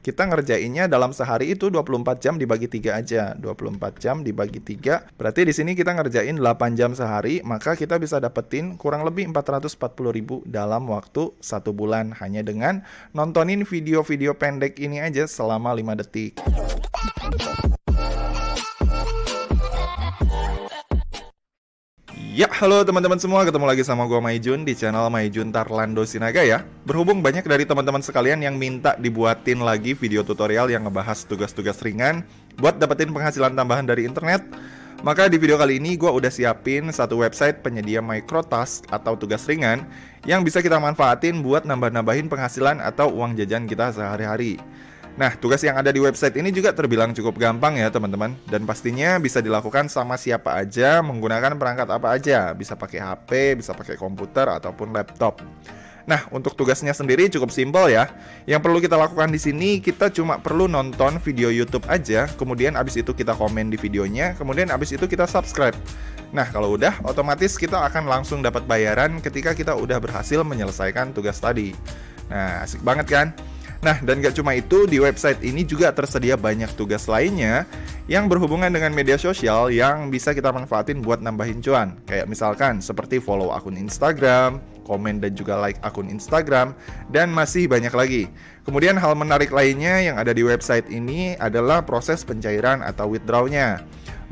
kita ngerjainnya dalam sehari itu 24 jam dibagi 3 aja. 24 jam dibagi 3, berarti di sini kita ngerjain 8 jam sehari, maka kita bisa dapetin kurang lebih 440.000 dalam waktu 1 bulan hanya dengan nontonin video-video pendek ini aja selama 5 detik. Ya, halo teman-teman semua, ketemu lagi sama gua Maijun di channel Maijun Tarlando Sinaga ya. Berhubung banyak dari teman-teman sekalian yang minta dibuatin lagi video tutorial yang ngebahas tugas-tugas ringan buat dapetin penghasilan tambahan dari internet, maka di video kali ini gua udah siapin satu website penyedia microtask atau tugas ringan yang bisa kita manfaatin buat nambah-nambahin penghasilan atau uang jajan kita sehari-hari. Nah, tugas yang ada di website ini juga terbilang cukup gampang ya teman-teman. Dan pastinya bisa dilakukan sama siapa aja, menggunakan perangkat apa aja. Bisa pakai HP, bisa pakai komputer, ataupun laptop. Nah, untuk tugasnya sendiri cukup simpel ya. Yang perlu kita lakukan di sini, kita cuma perlu nonton video YouTube aja. Kemudian abis itu kita komen di videonya. Kemudian abis itu kita subscribe. Nah, kalau udah, otomatis kita akan langsung dapat bayaran ketika kita udah berhasil menyelesaikan tugas tadi. Nah, asik banget kan? Nah, dan gak cuma itu, di website ini juga tersedia banyak tugas lainnya yang berhubungan dengan media sosial yang bisa kita manfaatin buat nambahin cuan. Kayak misalkan seperti follow akun Instagram, komen dan juga like akun Instagram, dan masih banyak lagi. Kemudian hal menarik lainnya yang ada di website ini adalah proses pencairan atau withdrawnya.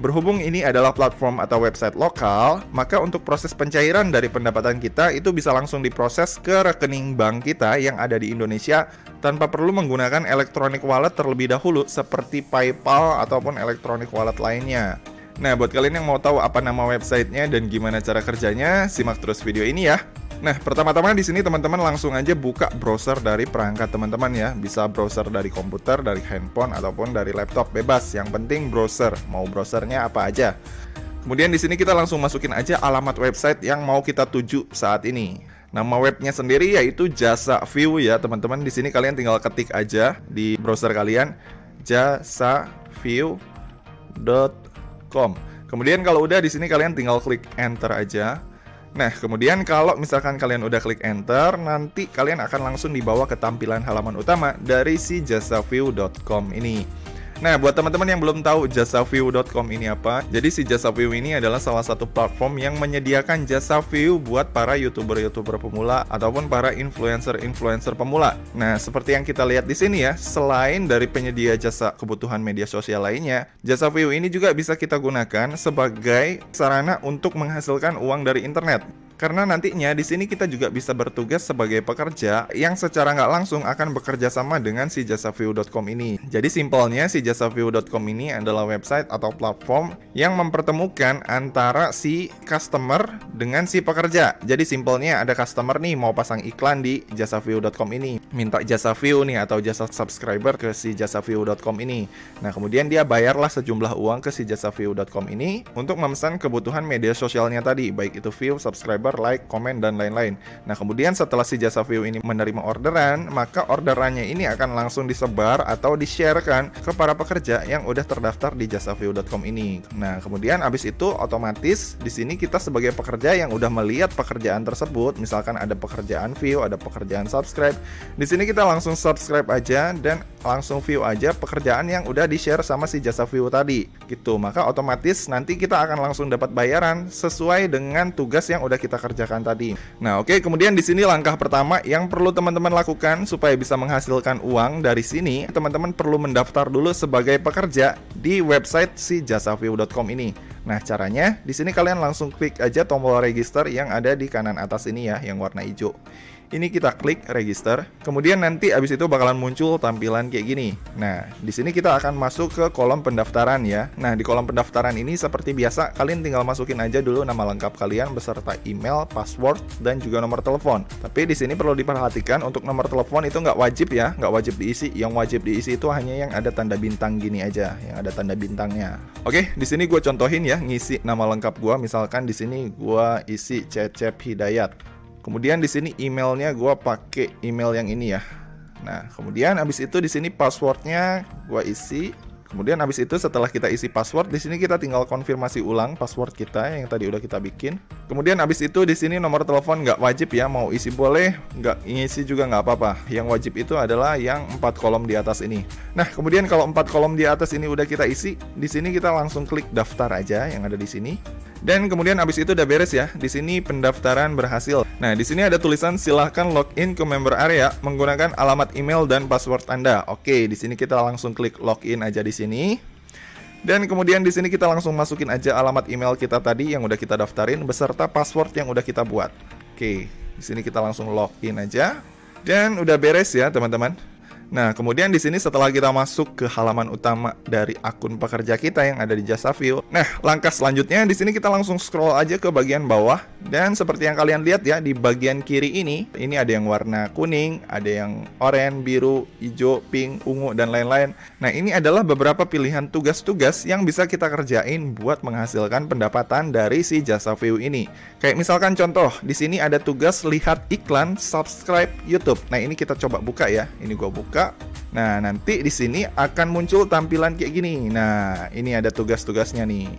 Berhubung ini adalah platform atau website lokal, maka untuk proses pencairan dari pendapatan kita itu bisa langsung diproses ke rekening bank kita yang ada di Indonesia tanpa perlu menggunakan electronic wallet terlebih dahulu seperti PayPal ataupun electronic wallet lainnya. Nah, buat kalian yang mau tahu apa nama websitenya dan gimana cara kerjanya, simak terus video ini ya. Nah, pertama-tama di sini teman-teman langsung aja buka browser dari perangkat teman-teman ya. Bisa browser dari komputer, dari handphone ataupun dari laptop, bebas. Yang penting browser. Mau browsernya apa aja. Kemudian di sini kita langsung masukin aja alamat website yang mau kita tuju saat ini. Nama webnya sendiri yaitu Jasa View ya, teman-teman. Di sini kalian tinggal ketik aja di browser kalian jasaview.com. Kemudian kalau udah di sini kalian tinggal klik enter aja. Nah, kemudian kalau misalkan kalian udah klik enter, nanti kalian akan langsung dibawa ke tampilan halaman utama dari si jasaview.com ini. Nah, buat teman-teman yang belum tahu jasaview.com ini apa, jadi si Jasaview ini adalah salah satu platform yang menyediakan jasa view buat para YouTuber-YouTuber pemula ataupun para influencer-influencer pemula. Nah, seperti yang kita lihat di sini ya, selain dari penyedia jasa kebutuhan media sosial lainnya, Jasaview ini juga bisa kita gunakan sebagai sarana untuk menghasilkan uang dari internet. Karena nantinya di sini kita juga bisa bertugas sebagai pekerja yang secara nggak langsung akan bekerja sama dengan si jasaview.com ini. Jadi simpelnya si jasaview.com ini adalah website atau platform yang mempertemukan antara si customer dengan si pekerja. Jadi simpelnya ada customer nih mau pasang iklan di jasaview.com ini, minta jasa view nih atau jasa subscriber ke si jasaview.com ini. Nah, kemudian dia bayarlah sejumlah uang ke si jasaview.com ini untuk memesan kebutuhan media sosialnya tadi, baik itu view, subscriber, like, komen, dan lain-lain. Nah, kemudian setelah si Jasaview ini menerima orderan, maka orderannya ini akan langsung disebar atau di-sharekan ke para pekerja yang udah terdaftar di jasaview.com ini. Nah, kemudian abis itu otomatis di sini kita sebagai pekerja yang udah melihat pekerjaan tersebut, misalkan ada pekerjaan view, ada pekerjaan subscribe, di sini kita langsung subscribe aja dan langsung view aja pekerjaan yang udah di-share sama si Jasaview tadi. Gitu, maka otomatis nanti kita akan langsung dapat bayaran sesuai dengan tugas yang udah kita kerjakan tadi. Nah, oke, kemudian di sini langkah pertama yang perlu teman-teman lakukan supaya bisa menghasilkan uang dari sini, teman-teman perlu mendaftar dulu sebagai pekerja di website si jasaview.com ini. Nah, caranya di sini kalian langsung klik aja tombol register yang ada di kanan atas ini ya, yang warna hijau. Ini kita klik register, kemudian nanti abis itu bakalan muncul tampilan kayak gini. Nah, di sini kita akan masuk ke kolom pendaftaran ya. Nah, di kolom pendaftaran ini seperti biasa, kalian tinggal masukin aja dulu nama lengkap kalian beserta email, password, dan juga nomor telepon. Tapi di sini perlu diperhatikan untuk nomor telepon itu nggak wajib ya, nggak wajib diisi. Yang wajib diisi itu hanya yang ada tanda bintang gini aja, yang ada tanda bintangnya. Oke, di sini gue contohin ya, ngisi nama lengkap gue. Misalkan di sini gue isi Cecep Hidayat. Kemudian di sini emailnya gue pakai email yang ini ya. Nah, kemudian abis itu di sini passwordnya gue isi. Kemudian habis itu setelah kita isi password, di sini kita tinggal konfirmasi ulang password kita yang tadi udah kita bikin. Kemudian habis itu di sini nomor telepon nggak wajib ya, mau isi boleh, nggak ngisi juga nggak apa-apa. Yang wajib itu adalah yang 4 kolom di atas ini. Nah, kemudian kalau 4 kolom di atas ini udah kita isi, di sini kita langsung klik daftar aja yang ada di sini. Dan kemudian habis itu udah beres ya. Di sini pendaftaran berhasil. Nah, di sini ada tulisan silahkan login ke member area menggunakan alamat email dan password Anda. Oke, di sini kita langsung klik login aja di sini. Dan kemudian di sini kita langsung masukin aja alamat email kita tadi yang udah kita daftarin beserta password yang udah kita buat. Oke, di sini kita langsung login aja. Dan udah beres ya, teman-teman. Nah, kemudian di sini setelah kita masuk ke halaman utama dari akun pekerja kita yang ada di JasaView. Nah, langkah selanjutnya di sini kita langsung scroll aja ke bagian bawah dan seperti yang kalian lihat ya di bagian kiri ini ada yang warna kuning, ada yang oranye, biru, hijau, pink, ungu dan lain-lain. Nah, ini adalah beberapa pilihan tugas-tugas yang bisa kita kerjain buat menghasilkan pendapatan dari si JasaView ini. Kayak misalkan contoh, di sini ada tugas lihat iklan subscribe YouTube. Nah, ini kita coba buka ya. Ini gua buka. Nah, nanti di sini akan muncul tampilan kayak gini. Nah, ini ada tugas-tugasnya nih.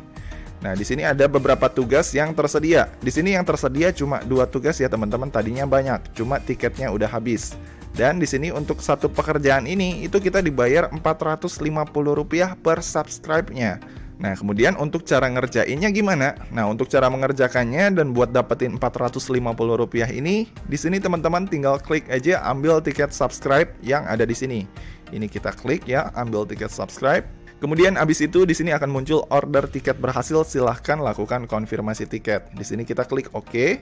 Nah, di sini ada beberapa tugas yang tersedia. Di sini yang tersedia cuma 2 tugas ya, teman-teman. Tadinya banyak, cuma tiketnya udah habis. Dan di sini untuk satu pekerjaan ini itu kita dibayar Rp450 per subscribe-nya. Nah, kemudian untuk cara ngerjainnya gimana? Nah, untuk cara mengerjakannya dan buat dapetin Rp450 ini, di sini teman-teman tinggal klik aja ambil tiket subscribe yang ada di sini. Ini kita klik ya, ambil tiket subscribe. Kemudian abis itu di sini akan muncul order tiket berhasil, silahkan lakukan konfirmasi tiket. Di sini kita klik OK.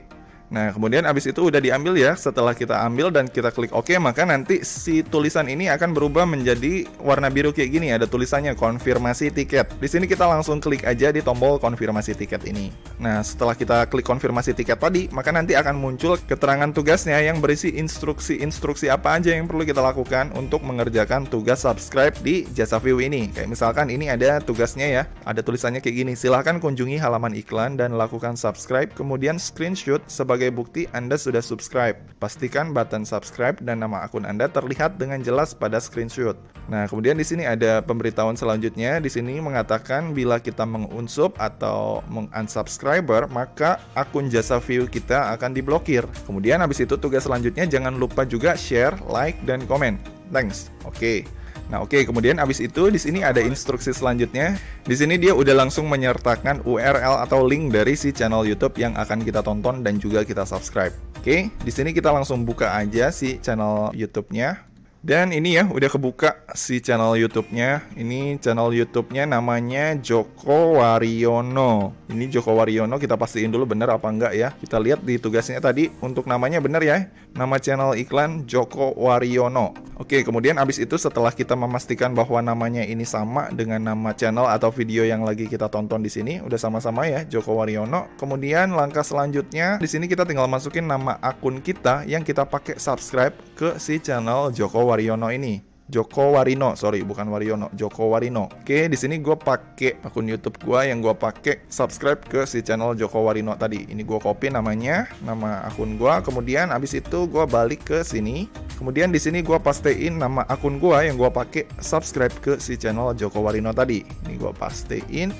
Nah, kemudian abis itu udah diambil ya. Setelah kita ambil dan kita klik OK, maka nanti si tulisan ini akan berubah menjadi warna biru kayak gini. Ada tulisannya konfirmasi tiket. Di sini kita langsung klik aja di tombol konfirmasi tiket ini. Nah, setelah kita klik konfirmasi tiket tadi, maka nanti akan muncul keterangan tugasnya yang berisi instruksi-instruksi apa aja yang perlu kita lakukan untuk mengerjakan tugas subscribe di JasaView ini. Kayak misalkan ini ada tugasnya ya. Ada tulisannya kayak gini. Silahkan kunjungi halaman iklan dan lakukan subscribe. Kemudian screenshot sebagai bukti Anda sudah subscribe. Pastikan button subscribe dan nama akun Anda terlihat dengan jelas pada screenshot. Nah, kemudian di sini ada pemberitahuan selanjutnya. Di sini mengatakan bila kita mengunsub atau mengunsubscriber, maka akun JasaView kita akan diblokir. Kemudian habis itu tugas selanjutnya jangan lupa juga share, like dan komen. Thanks. Oke. Nah, oke, kemudian abis itu di sini ada instruksi selanjutnya. Di sini dia udah langsung menyertakan URL atau link dari si channel YouTube yang akan kita tonton dan juga kita subscribe. Oke, di sini kita langsung buka aja si channel YouTube-nya. Dan ini ya udah kebuka si channel YouTube-nya. Ini channel YouTube-nya namanya Joko Waryono. Ini Joko Waryono, kita pastiin dulu bener apa enggak ya. Kita lihat di tugasnya tadi untuk namanya bener ya. Nama channel iklan Joko Waryono. Oke, kemudian abis itu setelah kita memastikan bahwa namanya ini sama dengan nama channel atau video yang lagi kita tonton di sini, udah sama-sama ya Joko Waryono. Kemudian langkah selanjutnya di sini kita tinggal masukin nama akun kita yang kita pakai subscribe ke si channel Joko Waryono ini. Joko Warino, sorry, bukan Waryono, Joko Warino. Oke, di sini gue pakai akun YouTube gue yang gue pakai subscribe ke si channel Joko Warino tadi. Ini gue copy namanya, nama akun gue. Kemudian abis itu gue balik ke sini. Kemudian di sini gue pastein nama akun gue yang gue pakai subscribe ke si channel Joko Warino tadi. Ini gue pastein.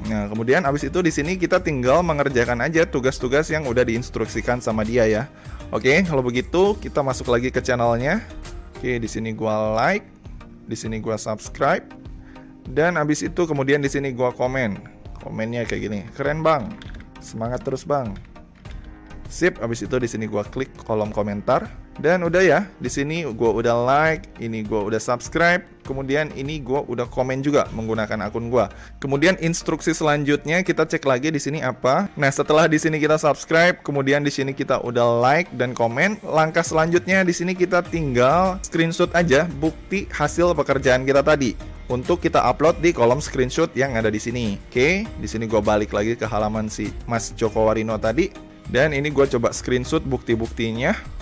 Nah, kemudian abis itu di sini kita tinggal mengerjakan aja tugas-tugas yang udah diinstruksikan sama dia ya. Oke, kalau begitu kita masuk lagi ke channelnya. Oke, di sini gua like, di sini gua subscribe, dan abis itu kemudian di sini gua komen. Komennya kayak gini, keren bang, semangat terus bang. Sip, abis itu di sini gua klik kolom komentar. Dan udah ya, di sini gue udah like, ini gue udah subscribe, kemudian ini gue udah komen juga menggunakan akun gue. Kemudian instruksi selanjutnya kita cek lagi di sini apa. Nah, setelah di sini kita subscribe, kemudian di sini kita udah like dan komen. Langkah selanjutnya di sini kita tinggal screenshot aja bukti hasil pekerjaan kita tadi untuk kita upload di kolom screenshot yang ada di sini. Oke, di sini gue balik lagi ke halaman si Mas Joko Warino tadi, dan ini gue coba screenshot bukti-buktinya.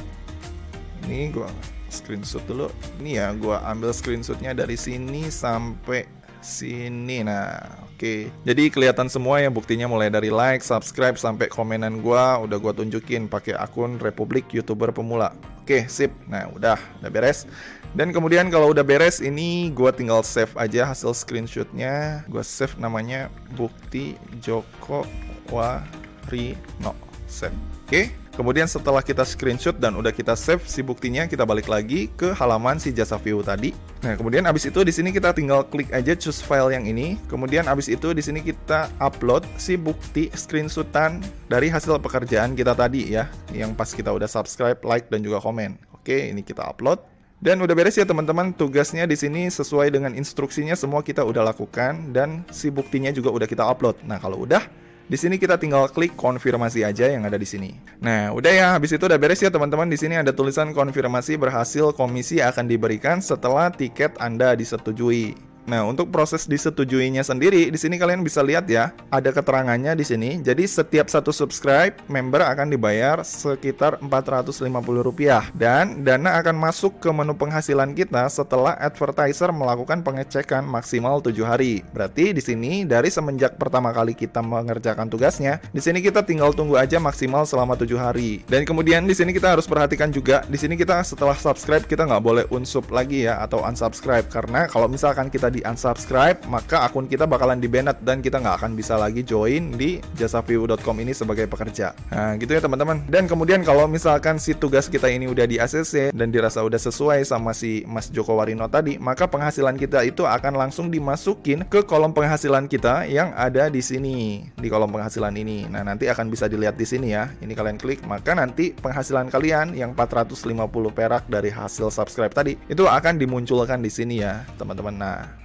Ini gua screenshot dulu. Ini ya, gua ambil screenshotnya dari sini sampai sini. Nah, oke. Jadi kelihatan semua ya buktinya, mulai dari like, subscribe sampai komenan gua udah gua tunjukin pakai akun Republik YouTuber Pemula. Oke, sip. Nah, udah beres. Dan kemudian kalau udah beres ini gua tinggal save aja hasil screenshotnya. Gua save namanya Bukti Joko Warino. Save. Oke. Kemudian setelah kita screenshot dan udah kita save si buktinya, kita balik lagi ke halaman si jasa view tadi. Nah, kemudian abis itu di sini kita tinggal klik aja choose file yang ini. Kemudian abis itu di sini kita upload si bukti screenshotan dari hasil pekerjaan kita tadi ya, yang pas kita udah subscribe, like dan juga komen. Oke, ini kita upload. Dan udah beres ya teman-teman, tugasnya di sini sesuai dengan instruksinya semua kita udah lakukan dan si buktinya juga udah kita upload. Nah, kalau udah di sini kita tinggal klik konfirmasi aja yang ada di sini. Nah, udah ya, habis itu udah beres ya teman-teman. Di sini ada tulisan konfirmasi berhasil, komisi akan diberikan setelah tiket Anda disetujui. Nah, untuk proses disetujuinya sendiri, di sini kalian bisa lihat ya, ada keterangannya di sini. Jadi setiap satu subscribe, member akan dibayar sekitar Rp450 dan dana akan masuk ke menu penghasilan kita setelah advertiser melakukan pengecekan maksimal 7 hari. Berarti di sini dari semenjak pertama kali kita mengerjakan tugasnya, di sini kita tinggal tunggu aja maksimal selama 7 hari. Dan kemudian di sini kita harus perhatikan juga, di sini kita setelah subscribe kita nggak boleh unsub lagi ya atau unsubscribe, karena kalau misalkan kita di unsubscribe, maka akun kita bakalan di-banned dan kita nggak akan bisa lagi join di jasaview.com ini sebagai pekerja. Nah, gitu ya teman-teman. Dan kemudian kalau misalkan si tugas kita ini udah di ACC dan dirasa udah sesuai sama si Mas Joko Warino tadi, maka penghasilan kita itu akan langsung dimasukin ke kolom penghasilan kita yang ada di sini, di kolom penghasilan ini. Nah, nanti akan bisa dilihat di sini ya. Ini kalian klik, maka nanti penghasilan kalian yang 450 perak dari hasil subscribe tadi itu akan dimunculkan di sini ya, teman-teman.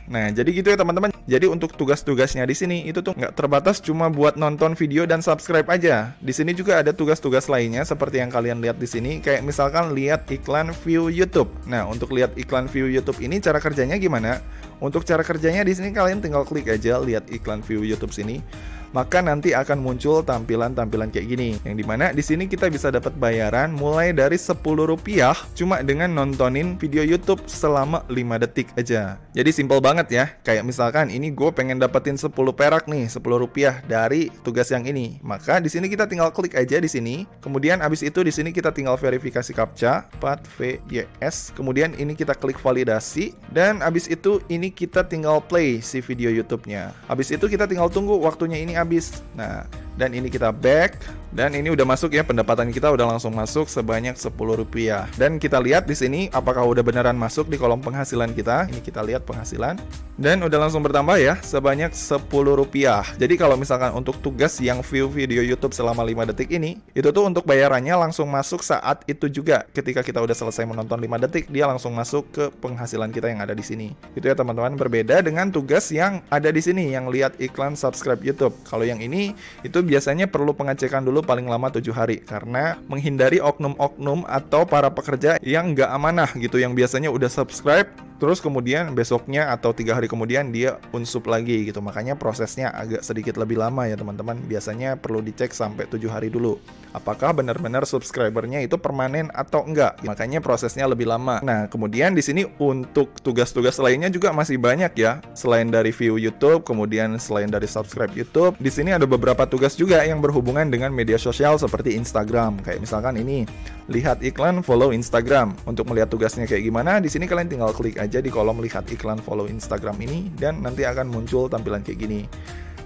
Nah, jadi gitu ya teman-teman. Jadi untuk tugas-tugasnya di sini itu tuh nggak terbatas cuma buat nonton video dan subscribe aja. Di sini juga ada tugas-tugas lainnya seperti yang kalian lihat di sini, kayak misalkan lihat iklan view YouTube. Nah, untuk lihat iklan view YouTube ini cara kerjanya gimana? Untuk cara kerjanya di sini kalian tinggal klik aja lihat iklan view YouTube sini. Maka nanti akan muncul tampilan-tampilan kayak gini, yang dimana di sini kita bisa dapat bayaran mulai dari Rp10 cuma dengan nontonin video YouTube selama 5 detik aja. Jadi simple banget ya. Kayak misalkan ini gue pengen dapetin 10 perak nih, Rp10 dari tugas yang ini. Maka di sini kita tinggal klik aja di sini. Kemudian abis itu di sini kita tinggal verifikasi captcha 4VYS. Kemudian ini kita klik validasi dan abis itu ini kita tinggal play si video YouTube-nya. Abis itu kita tinggal tunggu waktunya ini habis. Nah, dan ini kita back dan ini udah masuk ya, pendapatan kita udah langsung masuk sebanyak Rp10. Dan kita lihat di sini apakah udah beneran masuk di kolom penghasilan kita. Ini kita lihat penghasilan dan udah langsung bertambah ya sebanyak Rp10. Jadi kalau misalkan untuk tugas yang view video YouTube selama 5 detik ini, itu tuh untuk bayarannya langsung masuk saat itu juga. Ketika kita udah selesai menonton 5 detik, dia langsung masuk ke penghasilan kita yang ada di sini. Itu ya teman-teman, berbeda dengan tugas yang ada di sini yang lihat iklan subscribe YouTube. Kalau yang ini itu biasanya perlu pengecekan dulu paling lama 7 hari karena menghindari oknum-oknum atau para pekerja yang nggak amanah gitu, yang biasanya udah subscribe terus kemudian besoknya atau 3 hari kemudian dia unsub lagi gitu. Makanya prosesnya agak sedikit lebih lama ya teman-teman. Biasanya perlu dicek sampai 7 hari dulu apakah benar-benar subscribernya itu permanen atau enggak. Makanya prosesnya lebih lama. Nah, kemudian di sini untuk tugas-tugas lainnya juga masih banyak ya. Selain dari view YouTube, kemudian selain dari subscribe YouTube, di sini ada beberapa tugas juga yang berhubungan dengan media sosial seperti Instagram. Kayak misalkan ini, lihat iklan follow Instagram. Untuk melihat tugasnya kayak gimana, di sini kalian tinggal klik aja di kolom lihat iklan follow Instagram ini dan nanti akan muncul tampilan kayak gini.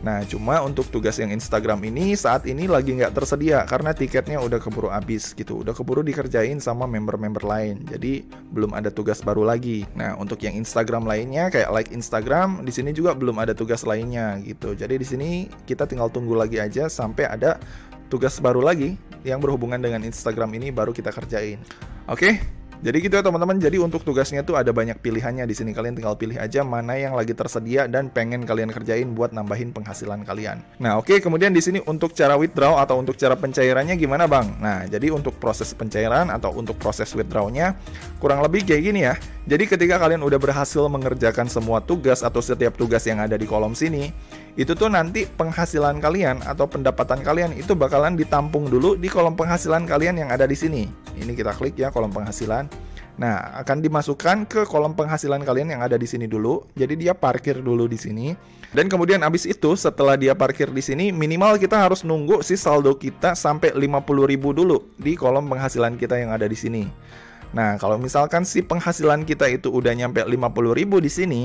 Nah, cuma untuk tugas yang Instagram ini saat ini lagi nggak tersedia karena tiketnya udah keburu habis gitu, udah keburu dikerjain sama member-member lain. Jadi belum ada tugas baru lagi. Nah, untuk yang Instagram lainnya kayak like Instagram, di sini juga belum ada tugas lainnya gitu. Jadi di sini kita tinggal tunggu lagi aja sampai ada tugas baru lagi yang berhubungan dengan Instagram ini baru kita kerjain. Oke? Jadi gitu ya teman-teman. Jadi untuk tugasnya tuh ada banyak pilihannya di sini. Kalian tinggal pilih aja mana yang lagi tersedia dan pengen kalian kerjain buat nambahin penghasilan kalian. Nah, oke, kemudian di sini untuk cara withdraw atau untuk cara pencairannya gimana, Bang? Nah, jadi untuk proses pencairan atau untuk proses withdrawnya kurang lebih kayak gini ya. Jadi ketika kalian udah berhasil mengerjakan semua tugas atau setiap tugas yang ada di kolom sini, itu tuh nanti penghasilan kalian atau pendapatan kalian itu bakalan ditampung dulu di kolom penghasilan kalian yang ada di sini. Ini kita klik ya kolom penghasilan. Nah, akan dimasukkan ke kolom penghasilan kalian yang ada di sini dulu. Jadi dia parkir dulu di sini. Dan kemudian abis itu setelah dia parkir di sini, minimal kita harus nunggu si saldo kita sampai 50.000 dulu di kolom penghasilan kita yang ada di sini. Nah, kalau misalkan si penghasilan kita itu udah nyampe 50.000 di sini,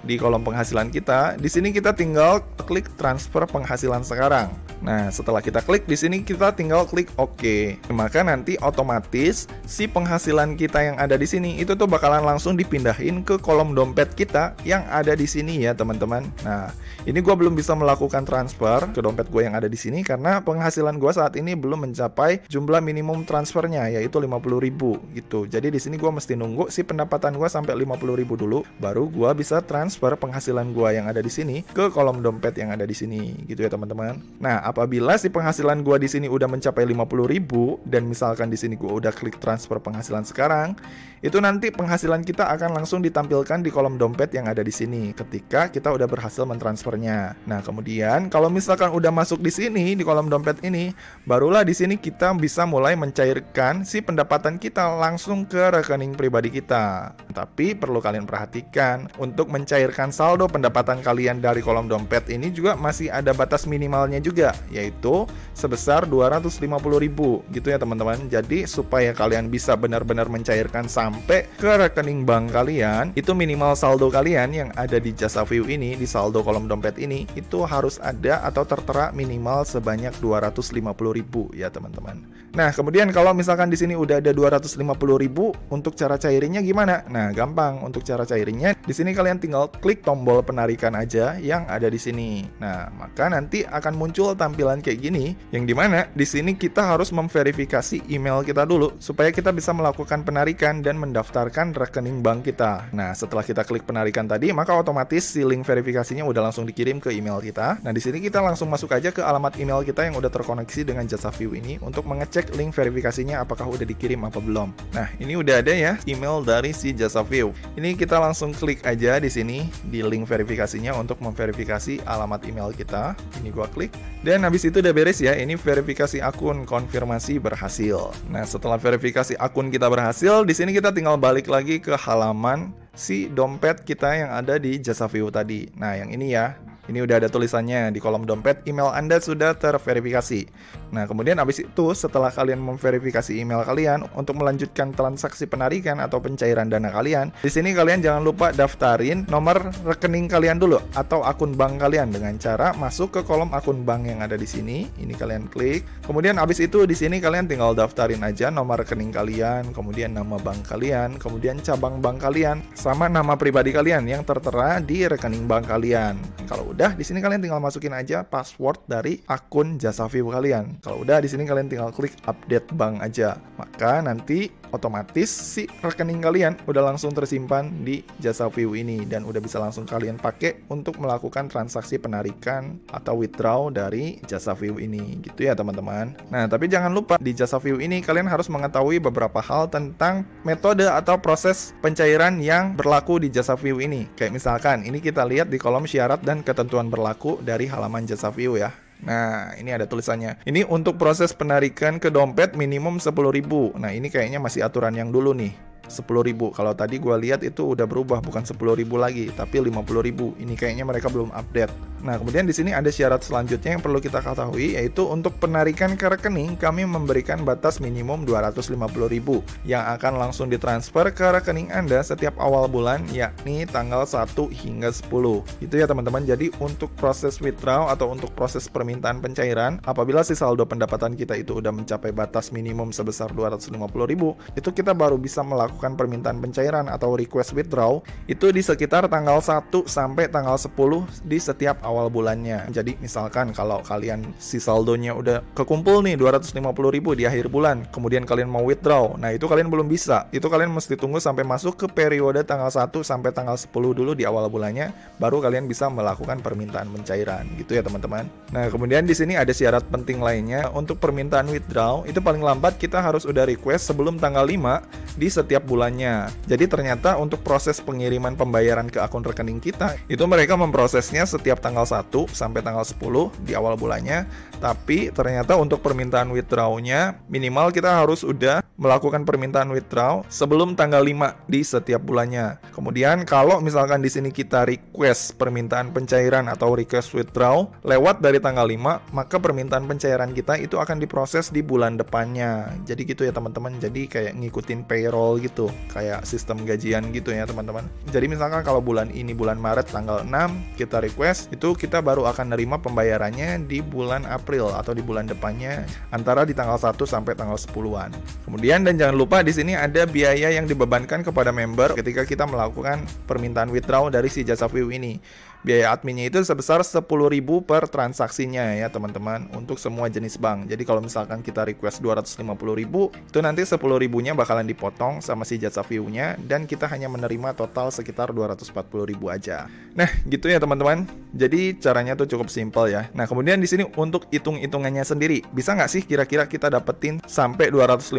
di kolom penghasilan kita, di sini kita tinggal klik transfer penghasilan sekarang. Nah, setelah kita klik di sini kita tinggal klik OK. Maka nanti otomatis si penghasilan kita yang ada di sini itu tuh bakalan langsung dipindahin ke kolom dompet kita yang ada di sini ya, teman-teman. Nah, ini gue belum bisa melakukan transfer ke dompet gue yang ada di sini karena penghasilan gue saat ini belum mencapai jumlah minimum transfernya, yaitu 50.000 gitu. Jadi di sini gue mesti nunggu si pendapatan gue sampai 50.000 dulu, baru gue bisa transfer penghasilan gue yang ada di sini ke kolom dompet yang ada di sini gitu ya, teman-teman. Nah, apabila si penghasilan gua di sini udah mencapai 50.000 dan misalkan di sini gua udah klik transfer penghasilan sekarang, itu nanti penghasilan kita akan langsung ditampilkan di kolom dompet yang ada di sini ketika kita udah berhasil mentransfernya. Nah, kemudian kalau misalkan udah masuk di sini di kolom dompet ini, barulah di sini kita bisa mulai mencairkan si pendapatan kita langsung ke rekening pribadi kita. Tapi perlu kalian perhatikan, untuk mencairkan saldo pendapatan kalian dari kolom dompet ini juga masih ada batas minimalnya juga, yaitu sebesar 250.000 gitu ya, teman-teman. Jadi supaya kalian bisa benar-benar mencairkan sampai ke rekening bank kalian, itu minimal saldo kalian yang ada di JasaView ini, di saldo kolom dompet ini, itu harus ada atau tertera minimal sebanyak 250.000 ya, teman-teman. Nah, kemudian kalau misalkan di sini udah ada 250.000, untuk cara cairinnya gimana? Nah, gampang. Untuk cara cairinnya di sini kalian tinggal klik tombol penarikan aja yang ada di sini. Nah, maka nanti akan muncul tampilan kayak gini, yang dimana di sini kita harus memverifikasi email kita dulu supaya kita bisa melakukan penarikan dan mendaftarkan rekening bank kita. Nah, setelah kita klik penarikan tadi, maka otomatis si link verifikasinya udah langsung dikirim ke email kita. Nah, di sini kita langsung masuk aja ke alamat email kita yang udah terkoneksi dengan JasaView ini untuk mengecek link verifikasinya apakah udah dikirim apa belum. Nah, ini udah ada ya email dari si JasaView. Ini kita langsung klik aja di sini di link verifikasinya untuk memverifikasi alamat email kita. Ini gua klik. Dan habis itu udah beres ya. Ini verifikasi akun, konfirmasi berhasil. Nah, setelah verifikasi akun kita berhasil, di sini kita tinggal balik lagi ke halaman si dompet kita yang ada di JasaView tadi. Nah, yang ini ya. Ini udah ada tulisannya di kolom dompet, email Anda sudah terverifikasi. Nah, kemudian habis itu setelah kalian memverifikasi email kalian untuk melanjutkan transaksi penarikan atau pencairan dana kalian, di sini kalian jangan lupa daftarin nomor rekening kalian dulu atau akun bank kalian dengan cara masuk ke kolom akun bank yang ada di sini. Ini kalian klik. Kemudian habis itu di sini kalian tinggal daftarin aja nomor rekening kalian, kemudian nama bank kalian, kemudian cabang bank kalian, sama nama pribadi kalian yang tertera di rekening bank kalian. Kalau udah, di sini kalian tinggal masukin aja password dari akun JasaView kalian. Kalau udah, di sini kalian tinggal klik update bank aja. Maka nanti otomatis si rekening kalian udah langsung tersimpan di JasaView ini dan udah bisa langsung kalian pakai untuk melakukan transaksi penarikan atau withdraw dari JasaView ini. Gitu ya, teman-teman. Nah, tapi jangan lupa di JasaView ini kalian harus mengetahui beberapa hal tentang metode atau proses pencairan yang berlaku di JasaView ini. Kayak misalkan, ini kita lihat di kolom syarat dan ketentuan berlaku dari halaman JasaView ya. Nah, ini ada tulisannya. Ini untuk proses penarikan ke dompet minimum 10.000. Nah, ini kayaknya masih aturan yang dulu nih. 10.000. Kalau tadi gue lihat itu udah berubah, bukan 10.000 lagi, tapi 50.000. Ini kayaknya mereka belum update. Nah, kemudian di sini ada syarat selanjutnya yang perlu kita ketahui, yaitu untuk penarikan ke rekening kami memberikan batas minimum 250.000 yang akan langsung ditransfer ke rekening Anda setiap awal bulan, yakni tanggal 1 hingga 10. Itu ya, teman-teman. Jadi untuk proses withdraw atau untuk proses permintaan pencairan, apabila si saldo pendapatan kita itu udah mencapai batas minimum sebesar 250.000, itu kita baru bisa melakukan permintaan pencairan atau request withdraw itu di sekitar tanggal 1 sampai tanggal 10 di setiap awal bulannya. Jadi misalkan kalau kalian si saldonya udah kekumpul nih 250.000 di akhir bulan, kemudian kalian mau withdraw, nah itu kalian belum bisa. Itu kalian mesti tunggu sampai masuk ke periode tanggal 1 sampai tanggal 10 dulu di awal bulannya, baru kalian bisa melakukan permintaan pencairan. Gitu ya, teman-teman. Nah, kemudian di sini ada syarat penting lainnya. Untuk permintaan withdraw itu paling lambat kita harus udah request sebelum tanggal 5 di setiap bulannya. Jadi ternyata untuk proses pengiriman pembayaran ke akun rekening kita, itu mereka memprosesnya setiap tanggal 1 sampai tanggal 10 di awal bulannya. Tapi ternyata untuk permintaan withdraw-nya, minimal kita harus udah melakukan permintaan withdraw sebelum tanggal 5 di setiap bulannya. Kemudian kalau misalkan di sini kita request permintaan pencairan atau request withdraw lewat dari tanggal 5, maka permintaan pencairan kita itu akan diproses di bulan depannya. Jadi gitu ya teman-teman. Jadi kayak ngikutin payroll gitu, kayak sistem gajian gitu ya teman-teman. Jadi misalkan kalau bulan ini bulan Maret tanggal 6 kita request, itu kita baru akan nerima pembayarannya di bulan April atau di bulan depannya antara di tanggal 1 sampai tanggal 10-an. Kemudian dan jangan lupa di sini ada biaya yang dibebankan kepada member ketika kita melakukan permintaan withdraw dari si jasa view ini. Biaya adminnya itu sebesar 10.000 per transaksinya ya teman-teman, untuk semua jenis bank. Jadi kalau misalkan kita request 250.000, itu nanti 10.000-nya bakalan dipotong sama si jasa view-nya, dan kita hanya menerima total sekitar 240.000 aja. Nah gitu ya teman-teman. Jadi caranya tuh cukup simpel ya. Nah kemudian di sini untuk hitung-hitungannya sendiri, bisa nggak sih kira-kira kita dapetin sampai 250.000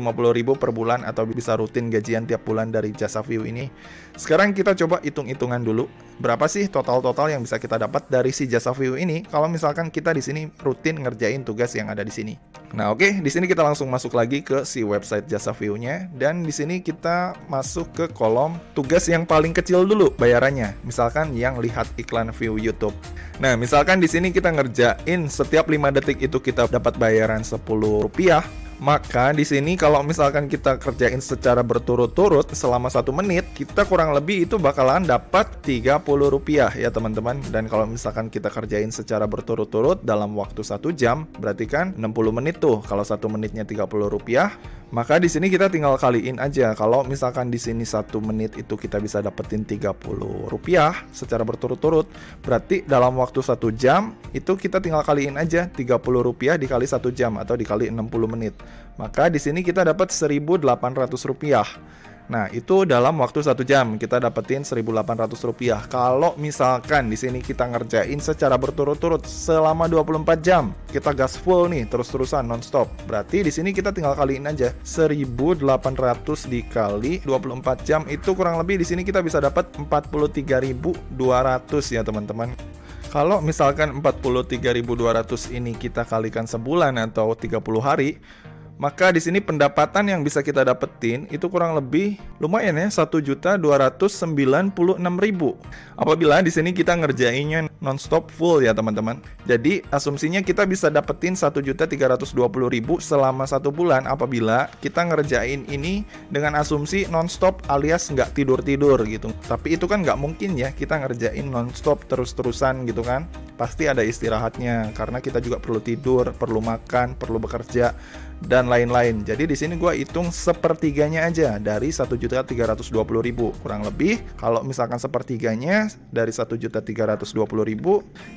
per bulan atau bisa rutin gajian tiap bulan dari jasa view ini? Sekarang kita coba hitung-hitungan dulu. Berapa sih total-total yang bisa kita dapat dari si jasa view ini kalau misalkan kita di sini rutin ngerjain tugas yang ada di sini. Nah, oke, di sini kita langsung masuk lagi ke si website jasa view-nya, dan di sini kita masuk ke kolom tugas yang paling kecil dulu bayarannya. Misalkan yang lihat iklan view YouTube. Nah, misalkan di sini kita ngerjain setiap 5 detik itu kita dapat bayaran Rp10. Maka di sini kalau misalkan kita kerjain secara berturut-turut selama 1 menit, kita kurang lebih itu bakalan dapat Rp30 ya teman-teman. Dan kalau misalkan kita kerjain secara berturut-turut dalam waktu 1 jam, berarti kan 60 menit tuh. Kalau 1 menitnya Rp30, maka di sini kita tinggal kaliin aja. Kalau misalkan di sini 1 menit itu kita bisa dapetin Rp30 secara berturut-turut, berarti dalam waktu 1 jam itu kita tinggal kaliin aja Rp30 dikali 1 jam atau dikali 60 menit. Maka di sini kita dapat Rp1.800. Nah, itu dalam waktu 1 jam kita dapetin Rp1.800. Kalau misalkan di sini kita ngerjain secara berturut-turut selama 24 jam, kita gas full nih terus-terusan non-stop. Berarti di sini kita tinggal kaliin aja 1.800 dikali 24 jam, itu kurang lebih di sini kita bisa dapat 43.200 ya teman-teman. Kalau misalkan 43.200 ini kita kalikan sebulan atau 30 hari, maka di sini pendapatan yang bisa kita dapetin itu kurang lebih lumayan ya, 1.296.000. Apabila di sini kita ngerjainnya non-stop full ya teman-teman. Jadi asumsinya kita bisa dapetin 1.320.000 selama 1 bulan apabila kita ngerjain ini dengan asumsi non-stop alias nggak tidur-tidur gitu. Tapi itu kan nggak mungkin ya kita ngerjain non-stop terus-terusan gitu kan. Pasti ada istirahatnya karena kita juga perlu tidur, perlu makan, perlu bekerja, dan lain-lain. Jadi di sini gue hitung sepertiganya aja dari 1.320.000 kurang lebih. Kalau misalkan sepertiganya dari 1.320.000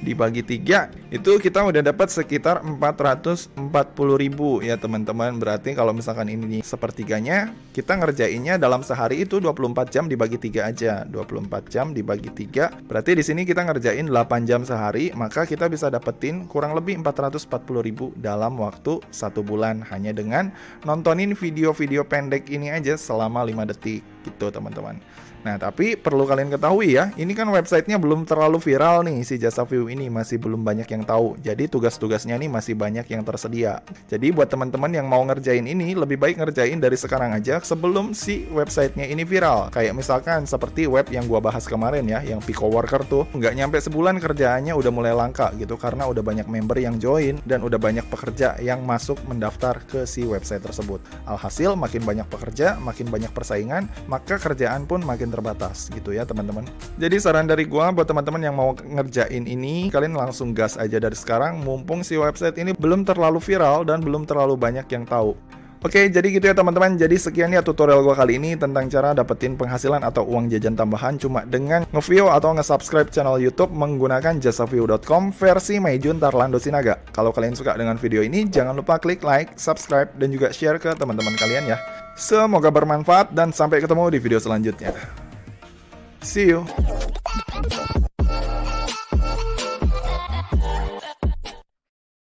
dibagi 3, itu kita udah dapat sekitar 440.000 ya teman-teman. Berarti kalau misalkan ini sepertiganya, kita ngerjainnya dalam sehari itu 24 jam dibagi 3 aja. 24 jam dibagi 3, berarti di sini kita ngerjain 8 jam sehari, maka kita bisa dapetin kurang lebih 440.000 dalam waktu 1 bulan hanya dengan nontonin video-video pendek ini aja selama 5 detik gitu teman-teman. Nah, tapi perlu kalian ketahui ya, ini kan websitenya belum terlalu viral nih, si jasa view ini masih belum banyak yang tahu. Jadi tugas-tugasnya nih masih banyak yang tersedia. Jadi buat teman-teman yang mau ngerjain ini, lebih baik ngerjain dari sekarang aja sebelum si websitenya ini viral. Kayak misalkan seperti web yang gua bahas kemarin ya, yang Pico Worker tuh, nggak nyampe sebulan kerjaannya udah mulai langka gitu, karena udah banyak member yang join dan udah banyak pekerja yang masuk mendaftar ke si website tersebut. Alhasil makin banyak pekerja, makin banyak persaingan, maka kerjaan pun makin terbatas gitu ya teman-teman. Jadi saran dari gua buat teman-teman yang mau ngerjain ini, kalian langsung gas aja dari sekarang mumpung si website ini belum terlalu viral dan belum terlalu banyak yang tahu. Oke, jadi gitu ya teman-teman. Jadi sekian ya tutorial gua kali ini tentang cara dapetin penghasilan atau uang jajan tambahan cuma dengan nge-view atau nge-subscribe channel YouTube menggunakan jasaview.com versi Maijun Tarlando Sinaga. Kalau kalian suka dengan video ini, jangan lupa klik like, subscribe, dan juga share ke teman-teman kalian ya. Semoga bermanfaat dan sampai ketemu di video selanjutnya. See you.